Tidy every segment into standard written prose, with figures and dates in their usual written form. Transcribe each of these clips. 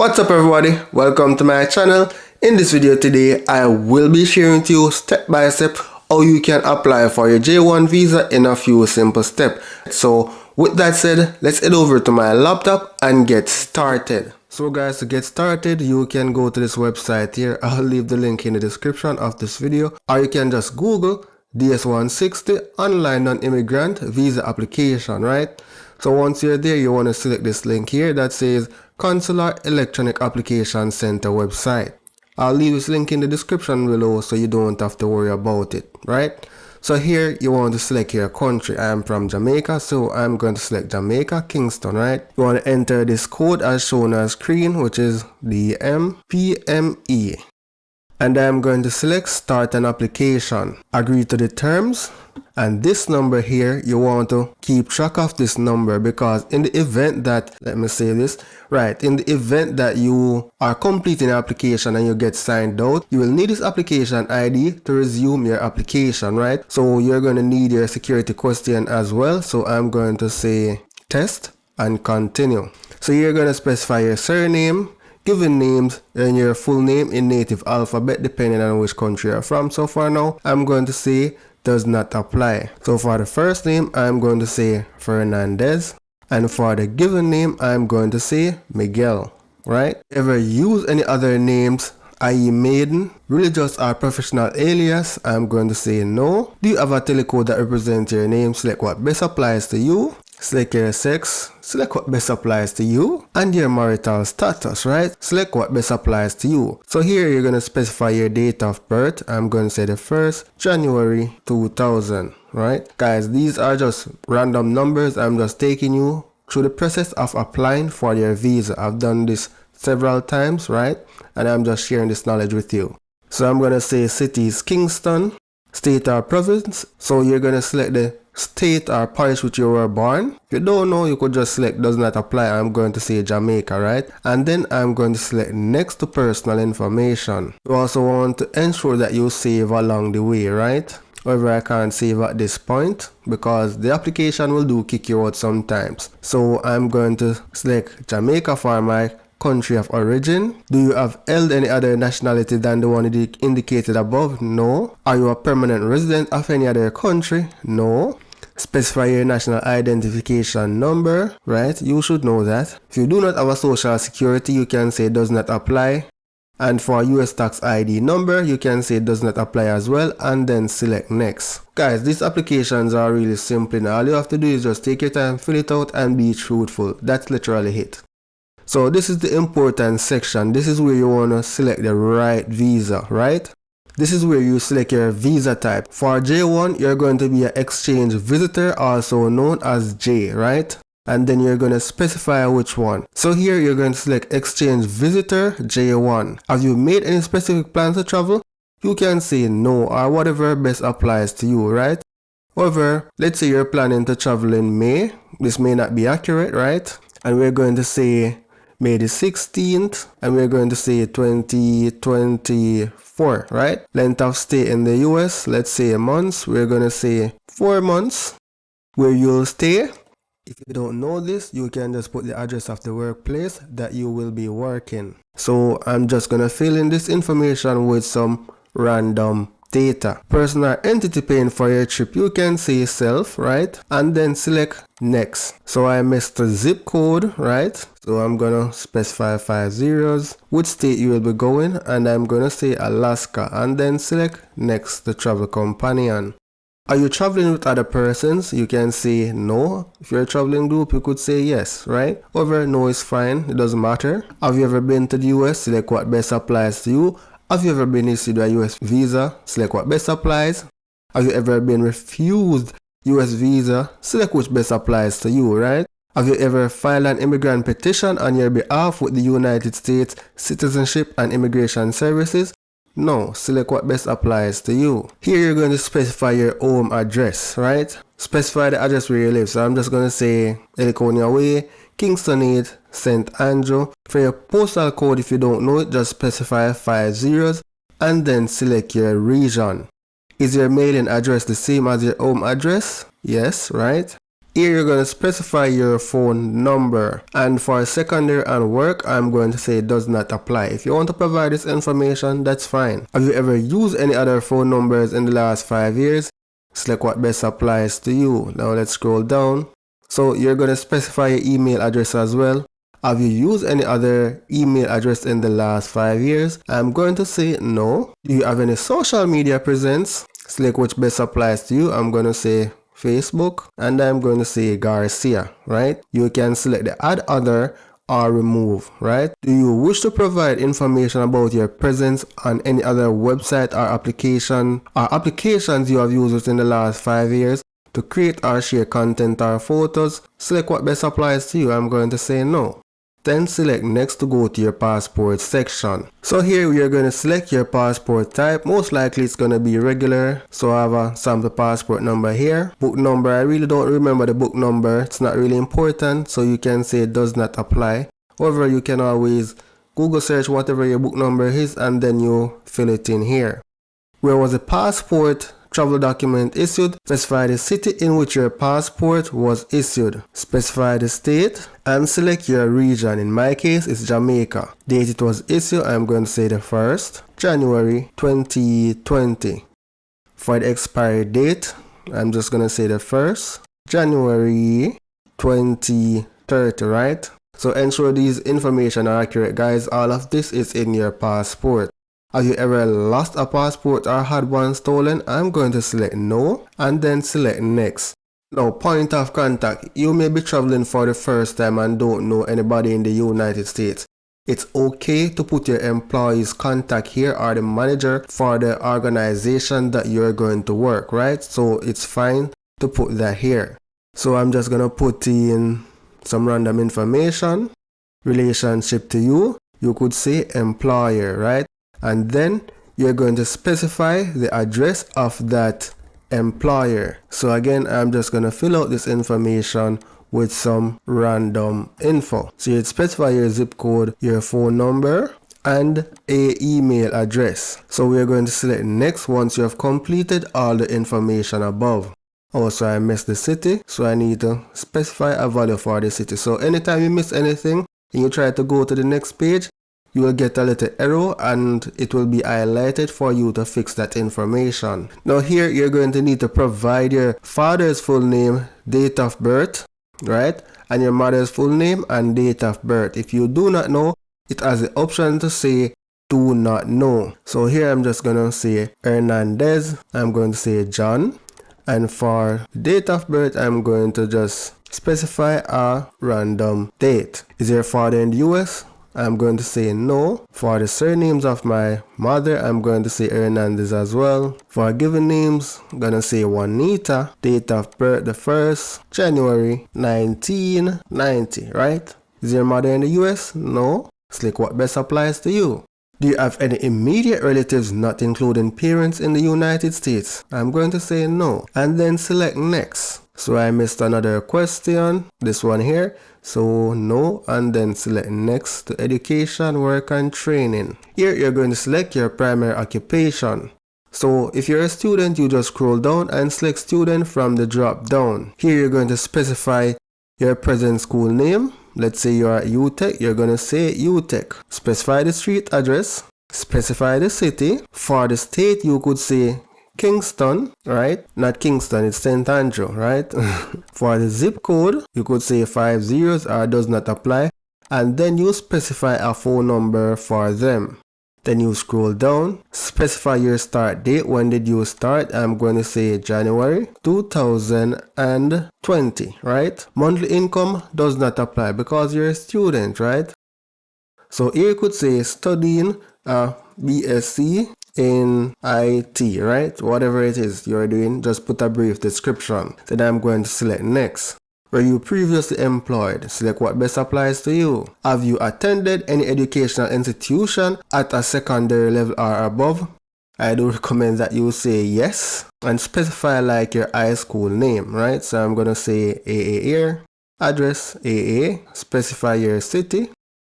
What's up everybody, welcome to my channel. In this video today I will be sharing with you step by step how you can apply for your J1 visa in a few simple steps. So with that said, let's head over to my laptop and get started. So guys, to get started you can go to this website here. I'll leave the link in the description of this video, or you can just Google DS160 online non-immigrant visa application, right? So once you're there, you want to select this link here that says Consular Electronic Application Center website. I'll leave this link in the description below so you don't have to worry about it, right? So here you want to select your country. I am from Jamaica, so I'm going to select Jamaica, Kingston, right? You want to enter this code as shown on screen, which is the MPME. And I'm going to select start an application, agree to the terms, and this number here, you want to keep track of this number because in the event that, let me say this, right, in the event that you are completing an application and you get signed out, you will need this application ID to resume your application, right? So you're going to need your security question as well. So I'm going to say test and continue. So you're going to specify your surname, given names, and your full name in native alphabet depending on which country you're from. So for now, I'm going to say does not apply. So for the first name, I'm going to say Fernandez, and for the given name, I'm going to say Miguel, right? Ever use any other names, i.e. maiden, religious or professional alias? I'm going to say no. Do you have a telecode that represents your name? Select what best applies to you. Select your sex, select what best applies to you, and your marital status, right? Select what best applies to you. So here you're going to specify your date of birth. I'm going to say the 1st January 2000, right? Guys, these are just random numbers. I'm just taking you through the process of applying for your visa. I've done this several times, right? And I'm just sharing this knowledge with you. So I'm going to say city is Kingston, state or province. So you're going to select the state or parish which you were born. If you don't know, you could just select does not apply. I'm going to say Jamaica, right? And then I'm going to select next to personal information. You also want to ensure that you save along the way, right? However, I can't save at this point because the application will do kick you out sometimes. So I'm going to select Jamaica for my country of origin. Do you have held any other nationality than the one indicated above? No. Are you a permanent resident of any other country? No. Specify your national identification number, right? You should know that. If you do not have a social security, you can say does not apply. And for US tax ID number, you can say does not apply as well, and then select next. Guys, these applications are really simple. Now all you have to do is just take your time, fill it out, and be truthful. That's literally it. So this is the important section. This is where you want to select the right visa, right? This is where you select your visa type. For J1, you're going to be an exchange visitor, also known as J, right? And then you're going to specify which one. So here you're going to select exchange visitor J1. Have you made any specific plans to travel? You can say no or whatever best applies to you, right? However, let's say you're planning to travel in May. This may not be accurate, right? And we're going to say May the 16th, and we're going to say 2024, right? Length of stay in the US, let's say months. We're going to say 4 months. Where you'll stay. If you don't know this, you can just put the address of the workplace that you will be working. So I'm just going to fill in this information with some random data. Personal entity paying for your trip, you can say self, right? And then select next. So I missed the zip code, right? So I'm gonna specify 5 zeros, which state you will be going, and I'm gonna say Alaska, and then select next, the travel companion. Are you traveling with other persons? You can say no. If you're a traveling group, you could say yes, right? However, no is fine, it doesn't matter. Have you ever been to the US? Select what best applies to you. Have you ever been issued a US visa? Select what best applies. Have you ever been refused US visa? Select which best applies to you, right? Have you ever filed an immigrant petition on your behalf with the United States Citizenship and Immigration Services? No. Select what best applies to you. Here you're going to specify your home address, right? Specify the address where you live. So I'm just going to say Eliconia Way, Kingston 8, St. Andrew. For your postal code, if you don't know it, just specify 5 zeros and then select your region. Is your mailing address the same as your home address? Yes, right? Here you're going to specify your phone number, and for secondary and work I'm going to say does not apply. If you want to provide this information, that's fine. Have you ever used any other phone numbers in the last 5 years? Select what best applies to you. Now let's scroll down. So you're going to specify your email address as well. Have you used any other email address in the last 5 years? I'm going to say no. Do you have any social media presence? Select which best applies to you. I'm going to say Facebook, and I'm going to say Garcia, right? You can select the add other or remove, right? Do you wish to provide information about your presence on any other website or applications you have used within the last 5 years to create or share content or photos? Select what best applies to you. I'm going to say no. Then select next to go to your passport section. So here we are going to select your passport type. Most likely it's going to be regular. So I have a sample passport number here. Book number, I really don't remember the book number. It's not really important. So you can say it does not apply. However, you can always Google search whatever your book number is and then you fill it in here. Where was the passport travel document issued? Specify the city in which your passport was issued. Specify the state and select your region. In my case, it's Jamaica. Date it was issued, I'm going to say the 1st January 2020. For the expiry date, I'm just going to say the 1st January 2030, right? So ensure these information are accurate, guys. All of this is in your passport. Have you ever lost a passport or had one stolen? I'm going to select no and then select next. Now, point of contact. You may be traveling for the first time and don't know anybody in the United States. It's okay to put your employee's contact here or the manager for the organization that you're going to work, right? So it's fine to put that here. So I'm just going to put in some random information. Relationship to you. You could say employer, right? And then you're going to specify the address of that employer. So again, I'm just going to fill out this information with some random info. So you'd specify your zip code, your phone number, and a email address. So we're going to select next once you have completed all the information above. Also, I missed the city, so I need to specify a value for the city. So anytime you miss anything and you try to go to the next page, you will get a little arrow and it will be highlighted for you to fix that information. Now here you're going to need to provide your father's full name, date of birth, right? And your mother's full name and date of birth. If you do not know, it has the option to say do not know. So here I'm just going to say Hernandez. I'm going to say John. And for date of birth, I'm going to just specify a random date. Is your father in the US? I'm going to say no. For the surnames of my mother, I'm going to say Hernandez as well. For given names, I'm going to say Juanita. Date of birth, the 1st January 1990, right? Is your mother in the US? No. Select what best applies to you. Do you have any immediate relatives not including parents in the United States? I'm going to say no. And then select next. So I missed another question, this one here. So no, and then select next to education, work and training. Here you're going to select your primary occupation. So if you're a student, you just scroll down and select student from the drop down. Here you're going to specify your present school name. Let's say you're at UTech, you're going to say UTech. Specify the street address, specify the city. For the state, you could say Kingston, right? Not Kingston, it's St. Andrew, right? For the zip code, you could say 5 zeros or does not apply. And then you specify a phone number for them. Then you scroll down, specify your start date. When did you start? I'm going to say January 2020, right? Monthly income does not apply because you're a student, right? So here you could say studying a BSc in IT, right? Whatever it is you're doing, just put a brief description. Then I'm going to select next. Were you previously employed? Select what best applies to you. Have you attended any educational institution at a secondary level or above? I do recommend that you say yes and specify like your high school name, right? So I'm going to say AA here, address AA, specify your city,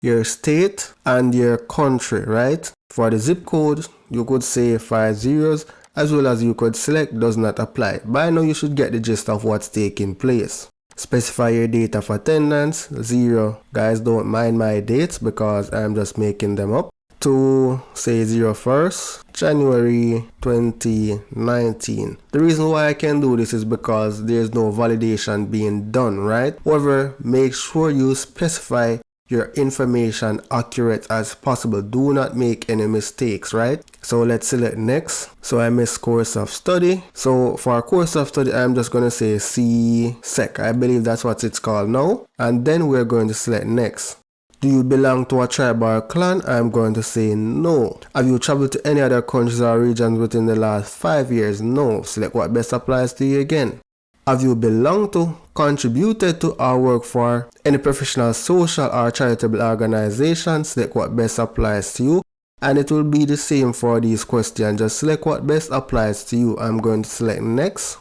your state and your country, right? For the zip code, you could say 5 zeros as well as you could select does not apply. By now you should get the gist of what's taking place. Specify your date of attendance. 0. Guys, don't mind my dates because I'm just making them up. To say 01st January 2019. The reason why I can do this is because there's no validation being done, right? However, make sure you specify your information accurate as possible. Do not make any mistakes, right? So let's select next. So I missed course of study. So for a course of study, I'm just going to say C-Sec. I believe that's what it's called now. And then we're going to select next. Do you belong to a tribe or clan? I'm going to say no. Have you traveled to any other countries or regions within the last 5 years? No. Select what best applies to you again. Have you belonged to, contributed to, or worked for any professional, social, or charitable organization? Select what best applies to you. And it will be the same for these questions. Just select what best applies to you. I'm going to select next.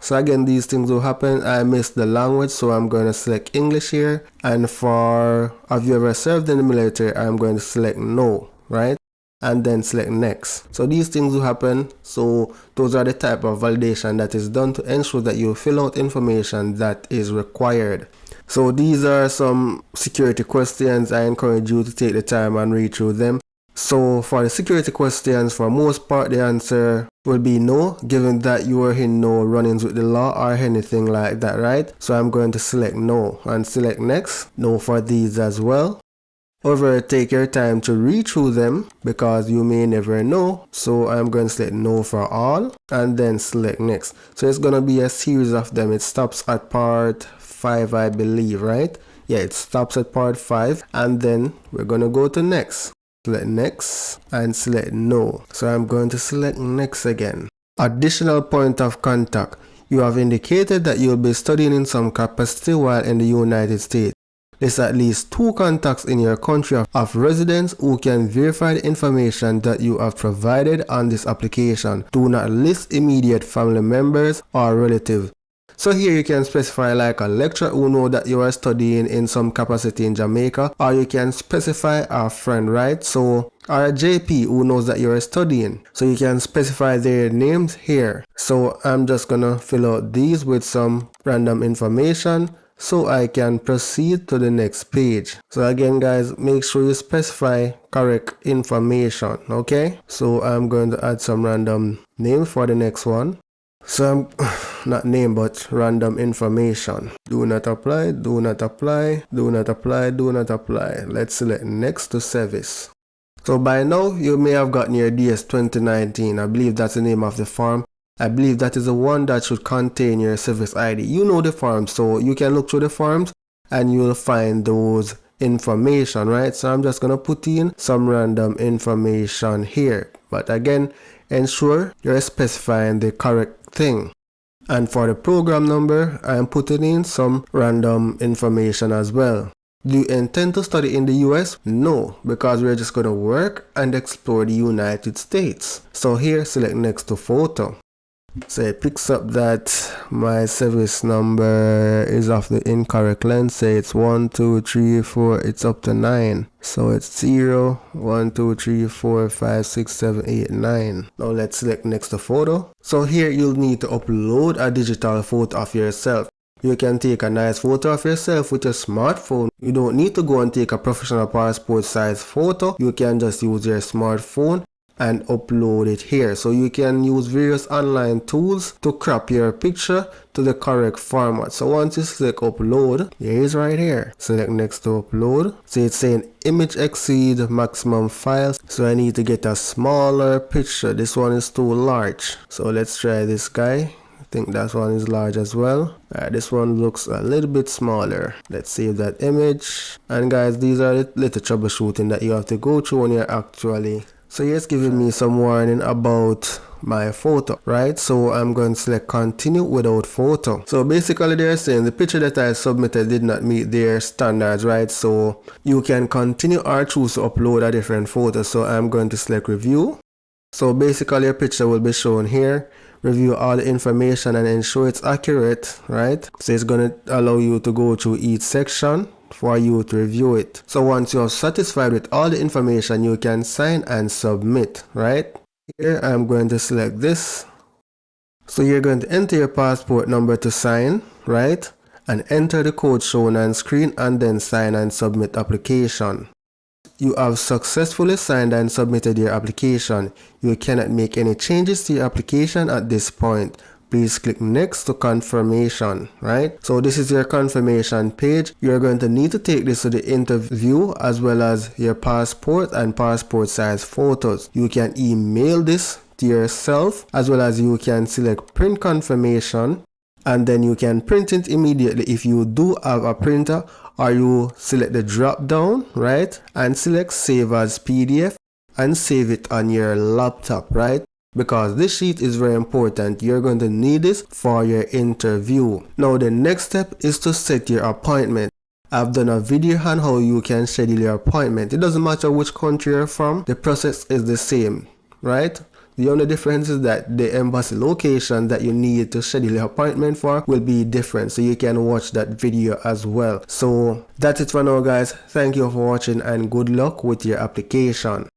So again, these things will happen. I missed the language, so I'm going to select English here. And for have you ever served in the military, I'm going to select no, right? And then select next. So these things will happen. So those are the type of validation that is done to ensure that you fill out information that is required. So these are some security questions. I encourage you to take the time and read through them. So for the security questions, for most part, the answer will be no, given that you are in no run-ins with the law or anything like that, right? So I'm going to select no and select next. No for these as well. However, take your time to read through them because you may never know. So I'm going to select no for all and then select next. So it's going to be a series of them. It stops at part 5, I believe, right? Yeah, it stops at part 5 and then we're going to go to next. Select next and select no. So I'm going to select next again. Additional point of contact. You have indicated that you'll be studying in some capacity while in the United States. List at least 2 contacts in your country of residence who can verify the information that you have provided on this application. Do not list immediate family members or relatives. So here you can specify like a lecturer who know that you are studying in some capacity in Jamaica, or you can specify a friend, right? So or a JP who knows that you are studying. So you can specify their names here. So I'm just gonna fill out these with some random information so I can proceed to the next page. So again guys, make sure you specify correct information, okay? So I'm going to add some random name for the next one. So I'm not name but random information. Do not apply, do not apply, do not apply, do not apply. Let's select next to service. So by now you may have gotten your DS 2019. I believe that's the name of the form. I believe that is the one that should contain your service ID. You know the forms, so you can look through the forms and you'll find those information, right? So I'm just gonna put in some random information here. But again, ensure you're specifying the correct thing. And for the program number, I am putting in some random information as well. Do you intend to study in the US? No, because we're just gonna work and explore the United States. So here, select next to photo. So it picks up that my service number is of the incorrect length. Say it's 1 2 3 4, it's up to 9. So it's 0 1 2 3 4 5 6 7 8 9. Now let's select next to photo. So here you'll need to upload a digital photo of yourself. You can take a nice photo of yourself with your smartphone. You don't need to go and take a professional passport size photo. You can just use your smartphone and upload it here. So you can use various online tools to crop your picture to the correct format. So once you select upload, it is right here. Select next to upload. So it's saying image exceed maximum files. So I need to get a smaller picture. This one is too large. So let's try this guy. I think that one is large as well. This one looks a little bit smaller. Let's save that image. And guys, these are the little troubleshooting that you have to go through when you're actually. So here's giving me some warning about my photo, right? So I'm going to select continue without photo. So basically they're saying the picture that I submitted did not meet their standards, right? So you can continue or choose to upload a different photo. So I'm going to select review. So basically your picture will be shown here. Review all the information and ensure it's accurate, right? So it's going to allow you to go through each section for you to review it. So once you're satisfied with all the information, you can sign and submit, right? Here I'm going to select this. So you're going to enter your passport number to sign, right? and enter the code shown on screen and then sign and submit application. You have successfully signed and submitted your application. You cannot make any changes to your application at this point. Please click next to confirmation, right? So this is your confirmation page. You're going to need to take this to the interview as well as your passport and passport size photos. You can email this to yourself as well as you can select print confirmation, and then you can print it immediately if you do have a printer, or you select the drop down, right, and select save as PDF and save it on your laptop, right, because this sheet is very important. You're going to need this for your interview. Now the next step is to set your appointment. I've done a video on how you can schedule your appointment. It doesn't matter which country you're from, the process is the same, right? The only difference is that the embassy location that you need to schedule your appointment for will be different, so you can watch that video as well. So that's it for now, guys. Thank you for watching and good luck with your application.